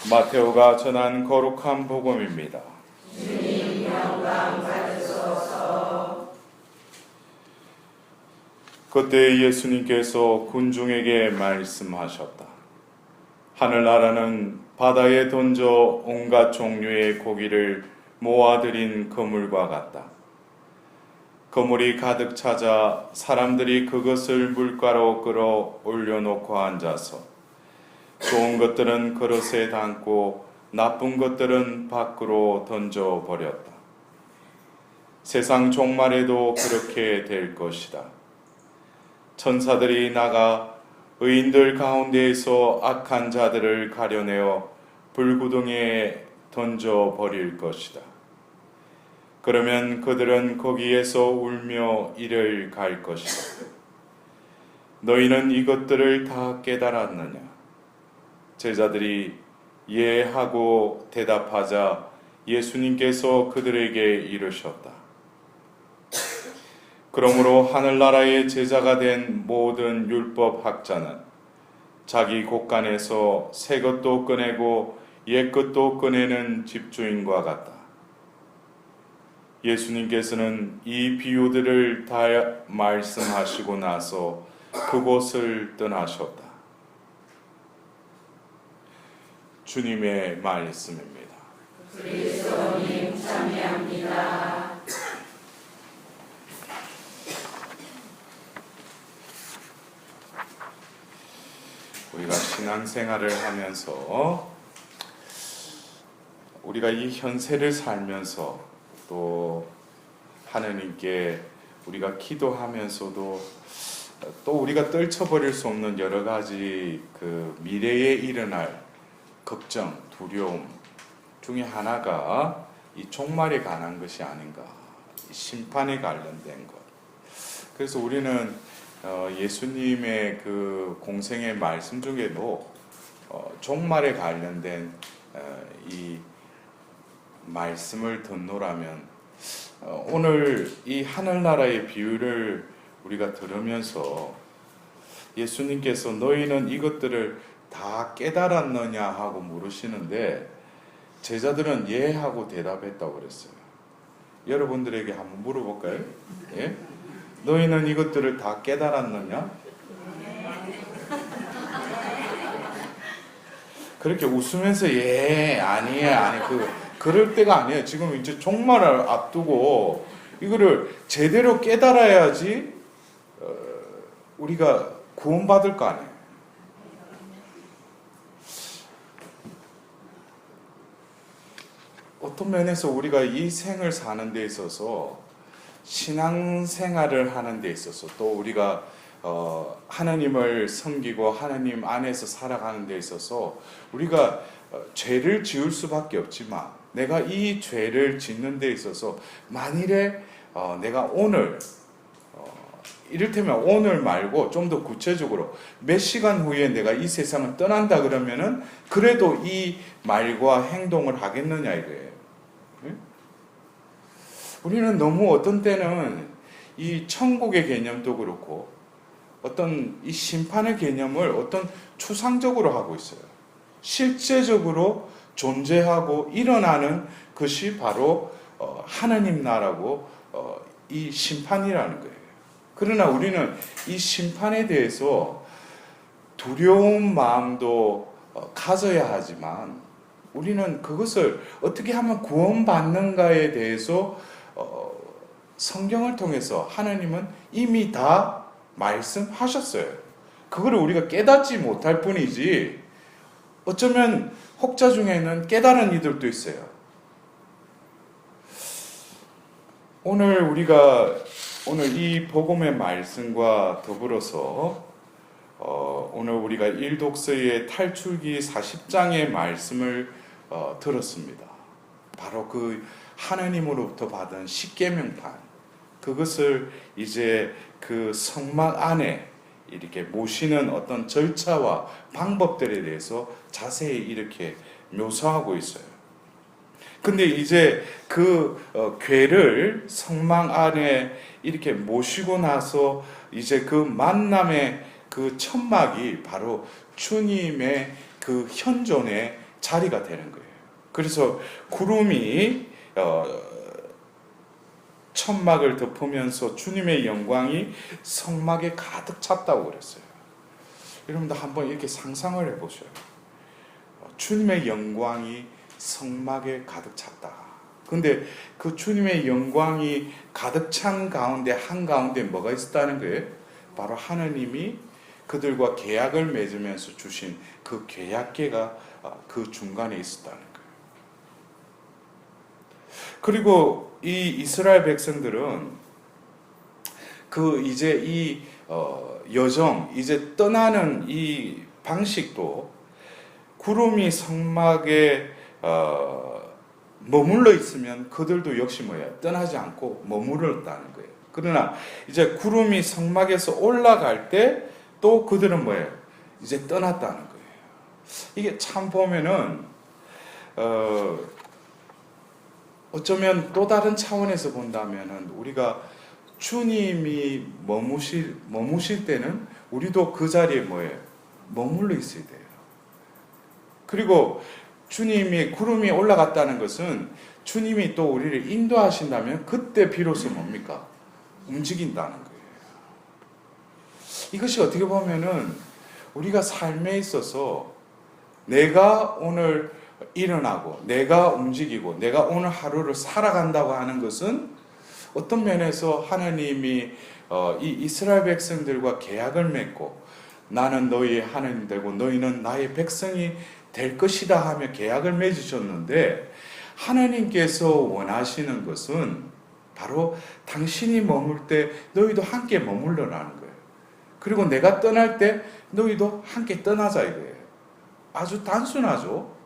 마테오가 전한 거룩한 복음입니다. 주님 영광 받으소서. 그때 예수님께서 군중에게 말씀하셨다. 하늘나라는 바다에 던져 온갖 종류의 고기를 모아들인 그물과 같다. 그물이 가득 차자 사람들이 그것을 물가로 끌어 올려놓고 앉아서 좋은 것들은 그릇에 담고 나쁜 것들은 밖으로 던져버렸다. 세상 종말에도 그렇게 될 것이다. 천사들이 나가 의인들 가운데에서 악한 자들을 가려내어 불구덩이에 던져버릴 것이다. 그러면 그들은 거기에서 울며 이를 갈 것이다. 너희는 이것들을 다 깨달았느냐? 제자들이 예 하고 대답하자 예수님께서 그들에게 이르셨다. 그러므로 하늘나라의 제자가 된 모든 율법학자는 자기 곳간에서 새 것도 꺼내고 옛 것도 꺼내는 집주인과 같다. 예수님께서는 이 비유들을 다 말씀하시고 나서 그곳을 떠나셨다. 주님의 말씀입니다. 그리스도님 참여합니다. 우리가 신앙생활을 하면서 우리가 이 현세를 살면서 또 하나님께 우리가 기도하면서도 또 우리가 떨쳐버릴 수 없는 여러 가지 그 미래에 일어날 걱정, 두려움 중에 하나가 이 종말에 관한 것이 아닌가, 심판에 관련된 것. 그래서 우리는 예수님의 그 공생의 말씀 중에도 종말에 관련된 이 말씀을 듣노라면 오늘 이 하늘나라의 비유를 우리가 들으면서 예수님께서 너희는 이것들을 다 깨달았느냐 하고 물으시는데 제자들은 예 하고 대답했다고 그랬어요. 여러분들에게 한번 물어볼까요? 예? 너희는 이것들을 다 깨달았느냐? 그렇게 웃으면서 예, 아니에요. 그럴 때가 아니에요. 지금 이제 종말을 앞두고 이거를 제대로 깨달아야지 우리가 구원받을 거 아니에요. 어떤 면에서 우리가 이 생을 사는 데 있어서 신앙생활을 하는 데 있어서 또 우리가 하나님을 섬기고 하나님 안에서 살아가는 데 있어서 우리가 죄를 지을 수밖에 없지만 내가 이 죄를 짓는 데 있어서 만일에 내가 오늘 이를테면 오늘 말고 좀 더 구체적으로 몇 시간 후에 내가 이 세상을 떠난다 그러면은 그래도 이 말과 행동을 하겠느냐 이거예요. 우리는 너무 어떤 때는 이 천국의 개념도 그렇고 어떤 이 심판의 개념을 어떤 추상적으로 하고 있어요. 실제적으로 존재하고 일어나는 것이 바로 하나님 나라고 이 심판이라는 거예요. 그러나 우리는 이 심판에 대해서 두려운 마음도 가져야 하지만 우리는 그것을 어떻게 하면 구원받는가에 대해서 성경을 통해서 하나님은 이미 다 말씀하셨어요. 그거를 우리가 깨닫지 못할 뿐이지 어쩌면 혹자 중에는 깨달은 이들도 있어요. 오늘 이 복음의 말씀과 더불어서 오늘 우리가 일독서의 탈출기 40장의 말씀을 들었습니다. 바로 그 하나님으로부터 받은 십계명판 그것을 이제 그 성막 안에 이렇게 모시는 어떤 절차와 방법들에 대해서 자세히 이렇게 묘사하고 있어요. 근데 이제 그 궤를 성막 안에 이렇게 모시고 나서 이제 그 만남의 그 천막이 바로 주님의 그 현존의 자리가 되는 거예요. 그래서 구름이 천막을 덮으면서 주님의 영광이 성막에 가득 찼다고 그랬어요. 여러분들 한번 이렇게 상상을 해보셔요. 주님의 영광이 성막에 가득 찼다. 근데 그 주님의 영광이 가득 찬 가운데 한가운데 뭐가 있었다는 거예요? 바로 하나님이 그들과 계약을 맺으면서 주신 그 계약궤가 그 중간에 있었다는 거예요. 그리고 이 이스라엘 백성들은 그 이제 이 여정, 이제 떠나는 이 방식도 구름이 성막에 머물러 있으면 그들도 역시 뭐예요? 떠나지 않고 머물렀다는 거예요. 그러나 이제 구름이 성막에서 올라갈 때 또 그들은 뭐예요? 이제 떠났다는 거예요. 이게 참 보면은 어쩌면 또 다른 차원에서 본다면은 우리가 주님이 머무실 때는 우리도 그 자리에 뭐예요? 머물러 있어야 돼요. 그리고 주님이 구름이 올라갔다는 것은 주님이 또 우리를 인도하신다면 그때 비로소 뭡니까? 움직인다는 거예요. 이것이 어떻게 보면은 우리가 삶에 있어서 내가 오늘 일어나고 내가 움직이고 내가 오늘 하루를 살아간다고 하는 것은 어떤 면에서 하나님이 이 이스라엘 백성들과 계약을 맺고 나는 너희의 하나님 되고 너희는 나의 백성이 될 것이다 하며 계약을 맺으셨는데 하나님께서 원하시는 것은 바로 당신이 머물 때 너희도 함께 머물러라는 거예요. 그리고 내가 떠날 때 너희도 함께 떠나자 이거예요. 아주 단순하죠.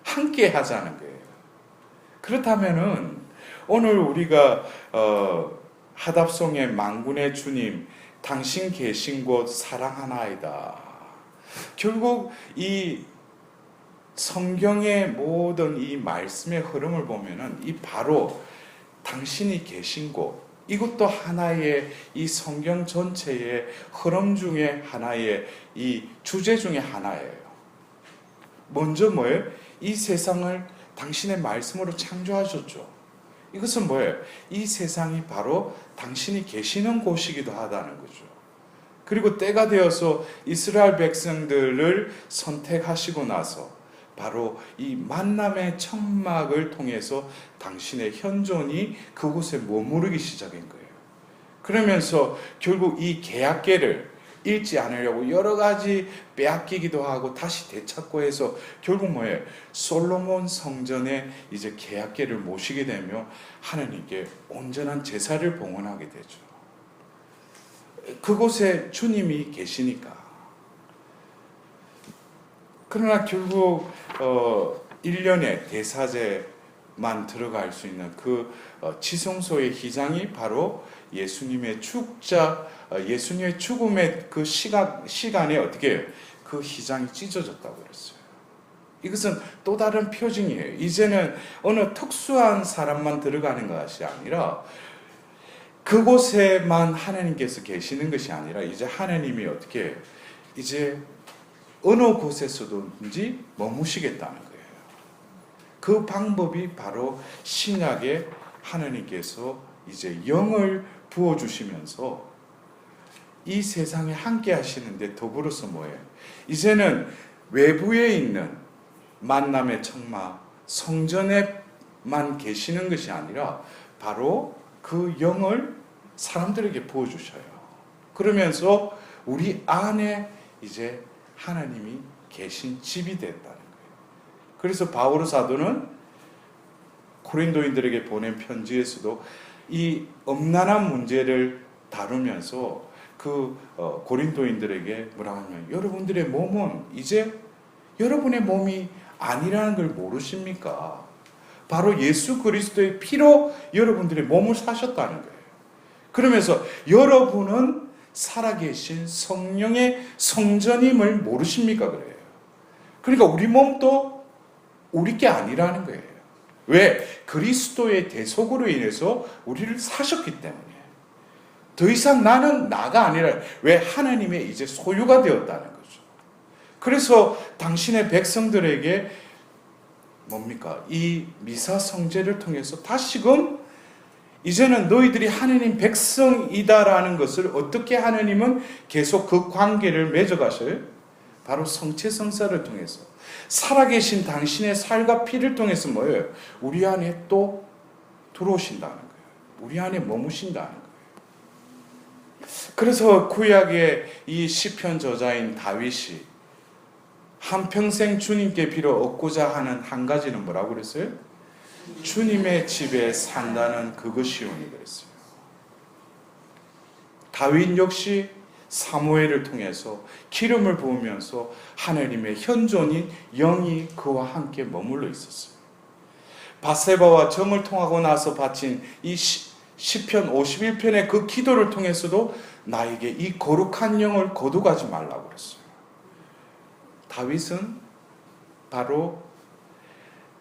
함께 하자는 거예요. 그렇다면은 오늘 우리가 하답송의 만군의 주님 당신 계신 곳 사랑하나이다. 결국 이 성경의 모든 이 말씀의 흐름을 보면은 이 바로 당신이 계신 곳, 이것도 하나의 이 성경 전체의 흐름 중에 하나의 이 주제 중에 하나예요. 먼저 뭐예요? 이 세상을 당신의 말씀으로 창조하셨죠. 이것은 뭐예요? 이 세상이 바로 당신이 계시는 곳이기도 하다는 거죠. 그리고 때가 되어서 이스라엘 백성들을 선택하시고 나서 바로 이 만남의 천막을 통해서 당신의 현존이 그곳에 머무르기 시작한 거예요. 그러면서 결국 이 계약궤를 잃지 않으려고 여러 가지 빼앗기기도 하고 다시 되찾고 해서 결국 뭐예요? 솔로몬 성전에 이제 계약궤를 모시게 되며 하나님께 온전한 제사를 봉헌하게 되죠. 그곳에 주님이 계시니까. 그러나 결국 1년에 대사제만 들어갈 수 있는 그 지성소의 희장이 바로 예수님의 축자, 예수님의 죽음의 그 시간에 어떻게 해요? 그 희장이 찢어졌다고 그랬어요. 이것은 또 다른 표징이에요. 이제는 어느 특수한 사람만 들어가는 것이 아니라 그곳에만 하나님께서 계시는 것이 아니라 이제 하나님이 어떻게 해요? 이제 어느 곳에서든지 머무시겠다는 거예요. 그 방법이 바로 신약에 하나님께서 이제 영을 부어주시면서 이 세상에 함께 하시는데 더불어서 뭐예요? 이제는 외부에 있는 만남의 천막, 성전에만 계시는 것이 아니라 바로 그 영을 사람들에게 부어주셔요. 그러면서 우리 안에 이제 하나님이 계신 집이 됐다는 거예요. 그래서 바오로 사도는 고린도인들에게 보낸 편지에서도 이 엄난한 문제를 다루면서 그 고린도인들에게 뭐라고 하냐면 여러분들의 몸은 이제 여러분의 몸이 아니라는 걸 모르십니까? 바로 예수 그리스도의 피로 여러분들의 몸을 사셨다는 거예요. 그러면서 여러분은 살아계신 성령의 성전임을 모르십니까? 그래요. 그러니까 우리 몸도 우리 게 아니라는 거예요. 왜? 그리스도의 대속으로 인해서 우리를 사셨기 때문에. 더 이상 나는 나가 아니라 왜 하나님의 이제 소유가 되었다는 거죠. 그래서 당신의 백성들에게 뭡니까? 이 미사 성제를 통해서 다시금 이제는 너희들이 하느님 백성이다라는 것을 어떻게 하느님은 계속 그 관계를 맺어가셔요? 바로 성체성사를 통해서 살아계신 당신의 살과 피를 통해서 뭐예요? 우리 안에 또 들어오신다는 거예요. 우리 안에 머무신다는 거예요. 그래서 구약의 이 시편 저자인 다윗이 한평생 주님께 빌어 얻고자 하는 한 가지는 뭐라고 그랬어요? 주님의 집에 산다는 그것이오니 그랬어요. 다윗 역시 사무엘을 통해서 기름을 부으면서 하나님의 현존인 영이 그와 함께 머물러 있었어요. 바세바와 정을 통하고 나서 바친 이 시편 51편의 그 기도를 통해서도 나에게 이 거룩한 영을 거두가지 말라고 그랬어요. 다윗은 바로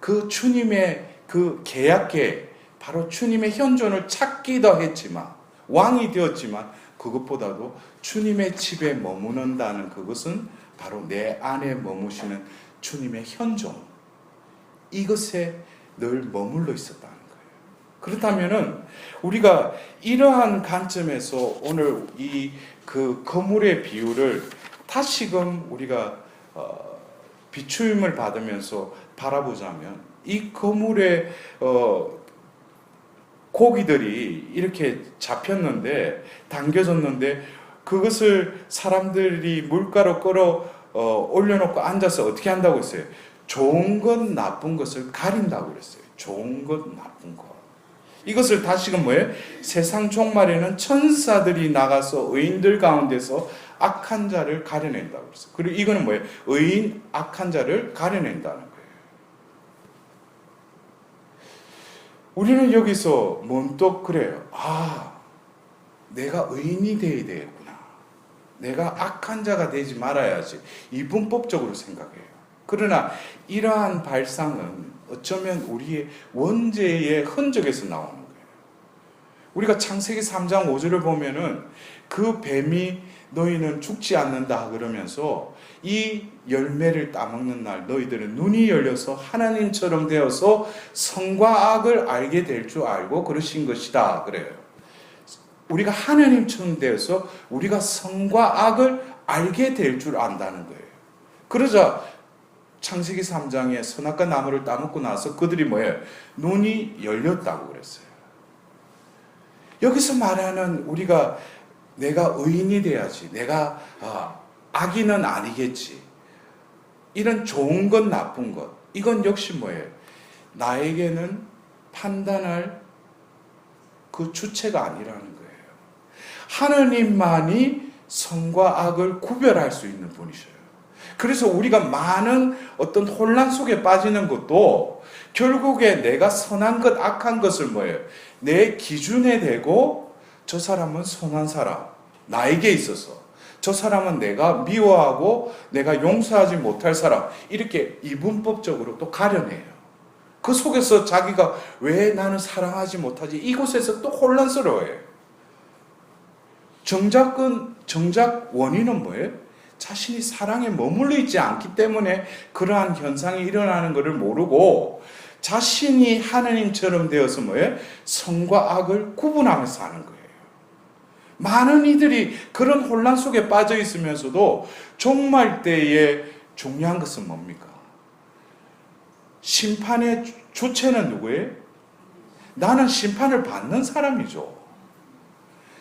그 주님의 그 계약계, 바로 주님의 현존을 찾기도 했지만, 왕이 되었지만 그것보다도 주님의 집에 머무는다는 그것은 바로 내 안에 머무시는 주님의 현존, 이것에 늘 머물러 있었다는 거예요. 그렇다면은 우리가 이러한 관점에서 오늘 이 그 거물의 비유를 다시금 우리가 비추임을 받으면서 바라보자면, 이 거물의 고기들이 이렇게 잡혔는데, 당겨졌는데 그것을 사람들이 물가로 끌어 올려놓고 앉아서 어떻게 한다고 했어요? 좋은 것 나쁜 것을 가린다고 그랬어요. 좋은 것 나쁜 것. 이것을 다시금 뭐예요? 세상 종말에는 천사들이 나가서 의인들 가운데서 악한 자를 가려낸다고 그랬어요. 그리고 이거는 뭐예요? 의인 악한 자를 가려낸다는 거예요. 우리는 여기서 문득 그래요. 아, 내가 의인이 되어야 되겠구나. 내가 악한 자가 되지 말아야지. 이분법적으로 생각해요. 그러나 이러한 발상은 어쩌면 우리의 원죄의 흔적에서 나오는 거예요. 우리가 창세기 3장 5절을 보면은 그 뱀이 너희는 죽지 않는다 그러면서 이 열매를 따먹는 날 너희들은 눈이 열려서 하나님처럼 되어서 선과 악을 알게 될 줄 알고 그러신 것이다 그래요. 우리가 하나님처럼 되어서 우리가 선과 악을 알게 될 줄 안다는 거예요. 그러자 창세기 3장에 선악과 나무를 따먹고 나서 그들이 뭐예요? 눈이 열렸다고 그랬어요. 여기서 말하는 우리가 내가 의인이 돼야지, 내가 악인은 아니겠지, 이런 좋은 것 나쁜 것, 이건 역시 뭐예요? 나에게는 판단할 그 주체가 아니라는 거예요. 하느님만이 선과 악을 구별할 수 있는 분이셔요. 그래서 우리가 많은 어떤 혼란 속에 빠지는 것도 결국에 내가 선한 것, 악한 것을 뭐예요? 내 기준에 대고 저 사람은 선한 사람, 나에게 있어서 저 사람은 내가 미워하고 내가 용서하지 못할 사람, 이렇게 이분법적으로 또 가려내요. 그 속에서 자기가 왜 나는 사랑하지 못하지? 이곳에서 또 혼란스러워해요. 정작 원인은 뭐예요? 자신이 사랑에 머물러 있지 않기 때문에 그러한 현상이 일어나는 것을 모르고 자신이 하느님처럼 되어서 뭐예요? 선과 악을 구분하면서 사는 거예요. 많은 이들이 그런 혼란 속에 빠져 있으면서도 종말 때에 중요한 것은 뭡니까? 심판의 주체는 누구예요? 나는 심판을 받는 사람이죠.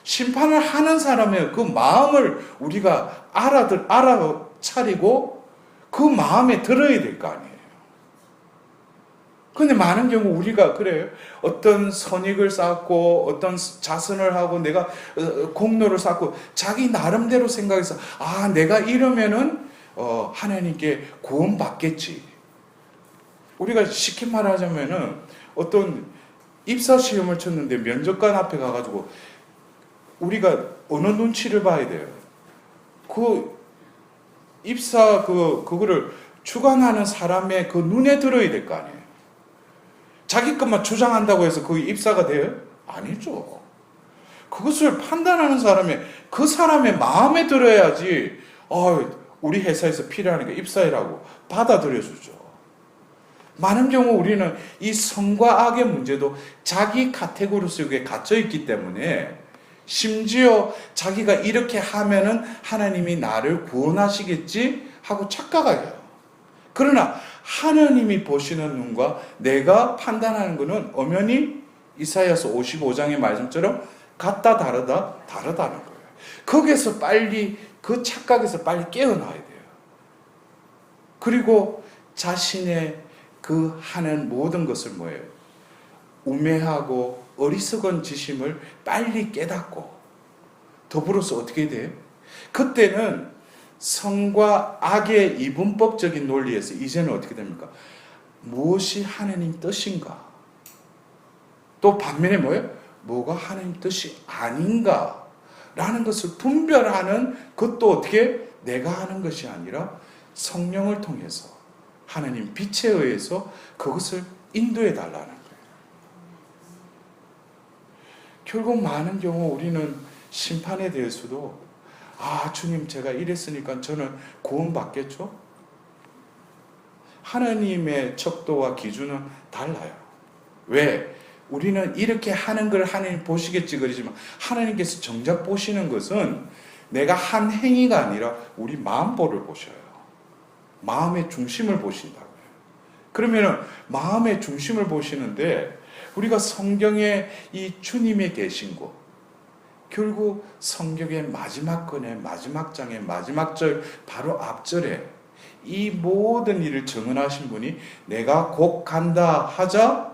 심판을 하는 사람의 그 마음을 우리가 알아차리고 그 마음에 들어야 될 거 아니에요. 근데 많은 경우 우리가 그래요. 어떤 선익을 쌓고 어떤 자선을 하고 내가 공로를 쌓고 자기 나름대로 생각해서 내가 이러면은 하나님께 구원 받겠지. 우리가 쉽게 말하자면은 어떤 입사 시험을 쳤는데 면접관 앞에 가가지고 우리가 어느 눈치를 봐야 돼요. 그 입사 그거를 주관하는 사람의 그 눈에 들어야 될 거 아니에요. 자기 것만 주장한다고 해서 그 입사가 돼요? 아니죠. 그것을 판단하는 사람의 그 사람의 마음에 들어야지. 우리 회사에서 필요하니까 입사해라고 받아들여주죠. 많은 경우 우리는 이 선과 악의 문제도 자기 카테고리 속에 갇혀있기 때문에 심지어 자기가 이렇게 하면은 하나님이 나를 구원하시겠지 하고 착각해요. 그러나 하나님이 보시는 눈과 내가 판단하는 것은 엄연히 이사야서 55장의 말씀처럼 같다 다르다는 거예요. 거기에서 빨리 그 착각에서 빨리 깨어나야 돼요. 그리고 자신의 그 하는 모든 것을 뭐예요? 우매하고 어리석은 지심을 빨리 깨닫고 더불어서 어떻게 돼요? 그때는 성과 악의 이분법적인 논리에서 이제는 어떻게 됩니까? 무엇이 하나님 뜻인가? 또 반면에 뭐예요? 뭐가 하나님 뜻이 아닌가? 라는 것을 분별하는 것도 어떻게 내가 하는 것이 아니라 성령을 통해서 하나님 빛에 의해서 그것을 인도해 달라는 거예요. 결국 많은 경우 우리는 심판에 대해서도 주님 제가 이랬으니까 저는 구원받겠죠? 하나님의 척도와 기준은 달라요. 왜? 우리는 이렇게 하는 걸 하나님 보시겠지 그러지만 하나님께서 정작 보시는 것은 내가 한 행위가 아니라 우리 마음보를 보셔요. 마음의 중심을 보신다고요. 그러면 마음의 중심을 보시는데 우리가 성경에 이 주님의 계신 곳, 결국 성경의 마지막 권의 마지막 장의 마지막 절 바로 앞절에 이 모든 일을 증언하신 분이 내가 곧 간다 하자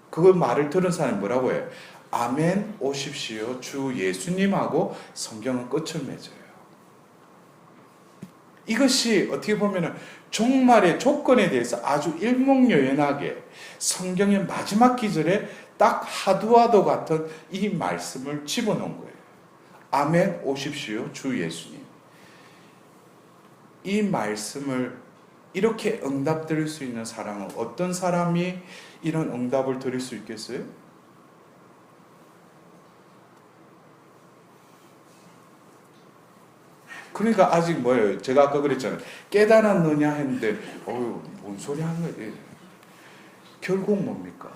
그 말을 들은 사람이 뭐라고 해요? 아멘 오십시오 주 예수님하고 성경은 끝을 맺어요. 이것이 어떻게 보면 종말의 조건에 대해서 아주 일목요연하게 성경의 마지막 기절에 딱 하두와도 같은 이 말씀을 집어넣은 거예요. 아멘 오십시오 주 예수님. 이 말씀을 이렇게 응답 드릴 수 있는 사람은 어떤 사람이 이런 응답을 드릴 수 있겠어요? 그러니까 아직 뭐예요? 제가 아까 그랬잖아요. 깨달았느냐 했는데 뭔 소리 하는 거예요? 결국 뭡니까?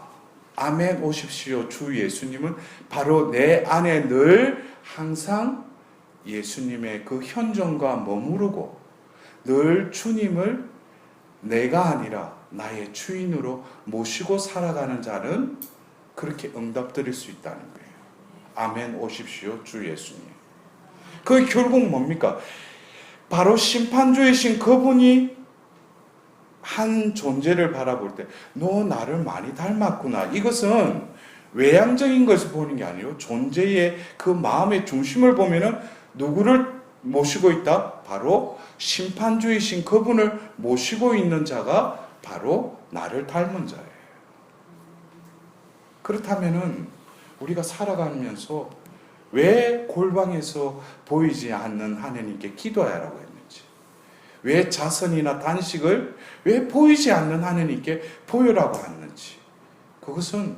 아멘 오십시오 주 예수님은 바로 내 안에 늘 항상 예수님의 그 현존과 머무르고 늘 주님을 내가 아니라 나의 주인으로 모시고 살아가는 자는 그렇게 응답 드릴 수 있다는 거예요. 아멘 오십시오 주 예수님. 그 결국 뭡니까? 바로 심판주이신 그분이 한 존재를 바라볼 때 너 나를 많이 닮았구나. 이것은 외향적인 것을 보는 게 아니고 존재의 그 마음의 중심을 보면은 누구를 모시고 있다? 바로 심판주이신 그분을 모시고 있는 자가 바로 나를 닮은 자예요. 그렇다면은 우리가 살아가면서 왜 골방에서 보이지 않는 하나님께 기도하라고 했는지, 왜 자선이나 단식을 왜 보이지 않는 하나님께 보여라고 했는지, 그것은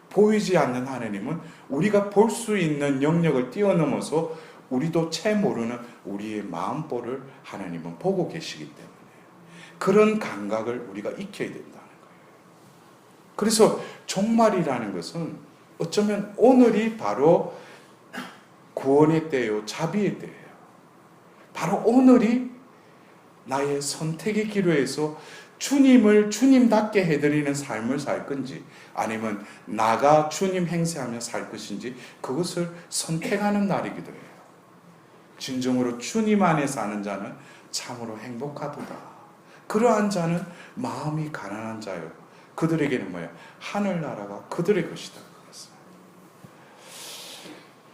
보이지 않는 하나님은 우리가 볼 수 있는 영역을 뛰어넘어서 우리도 채 모르는 우리의 마음보를 하나님은 보고 계시기 때문에 그런 감각을 우리가 익혀야 된다는 거예요. 그래서 종말이라는 것은 어쩌면 오늘이 바로 구원의 때요, 자비의 때예요. 바로 오늘이 나의 선택의 기로에서 주님을 주님답게 해드리는 삶을 살 건지 아니면 나가 주님 행세하며 살 것인지 그것을 선택하는 날이기도 해요. 진정으로 주님 안에 사는 자는 참으로 행복하도다. 그러한 자는 마음이 가난한 자요. 그들에게는 뭐야? 하늘나라가 그들의 것이다. 그랬어요.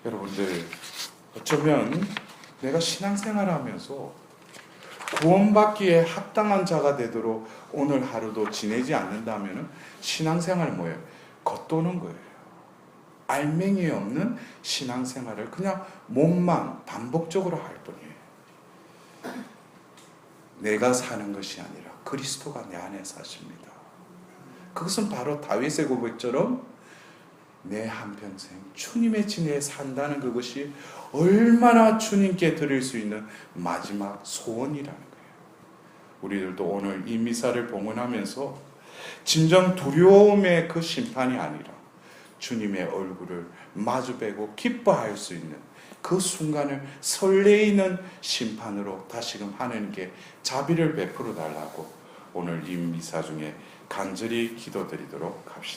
여러분들 어쩌면 내가 신앙생활을 하면서 구원받기에 합당한 자가 되도록 오늘 하루도 지내지 않는다면 신앙생활은 뭐예요? 겉도는 거예요. 알맹이 없는 신앙생활을 그냥 몸만 반복적으로 할 뿐이에요. 내가 사는 것이 아니라 그리스도가 내 안에 사십니다. 그것은 바로 다윗의 고백처럼 내 한평생 주님의 진에 산다는 그것이 얼마나 주님께 드릴 수 있는 마지막 소원이라는 거예요. 우리들도 오늘 이 미사를 봉헌하면서 진정 두려움의 그 심판이 아니라 주님의 얼굴을 마주뵈고 기뻐할 수 있는 그 순간을 설레이는 심판으로 다시금 하나님께 자비를 베풀어 달라고 오늘 이 미사 중에 간절히 기도드리도록 합시다.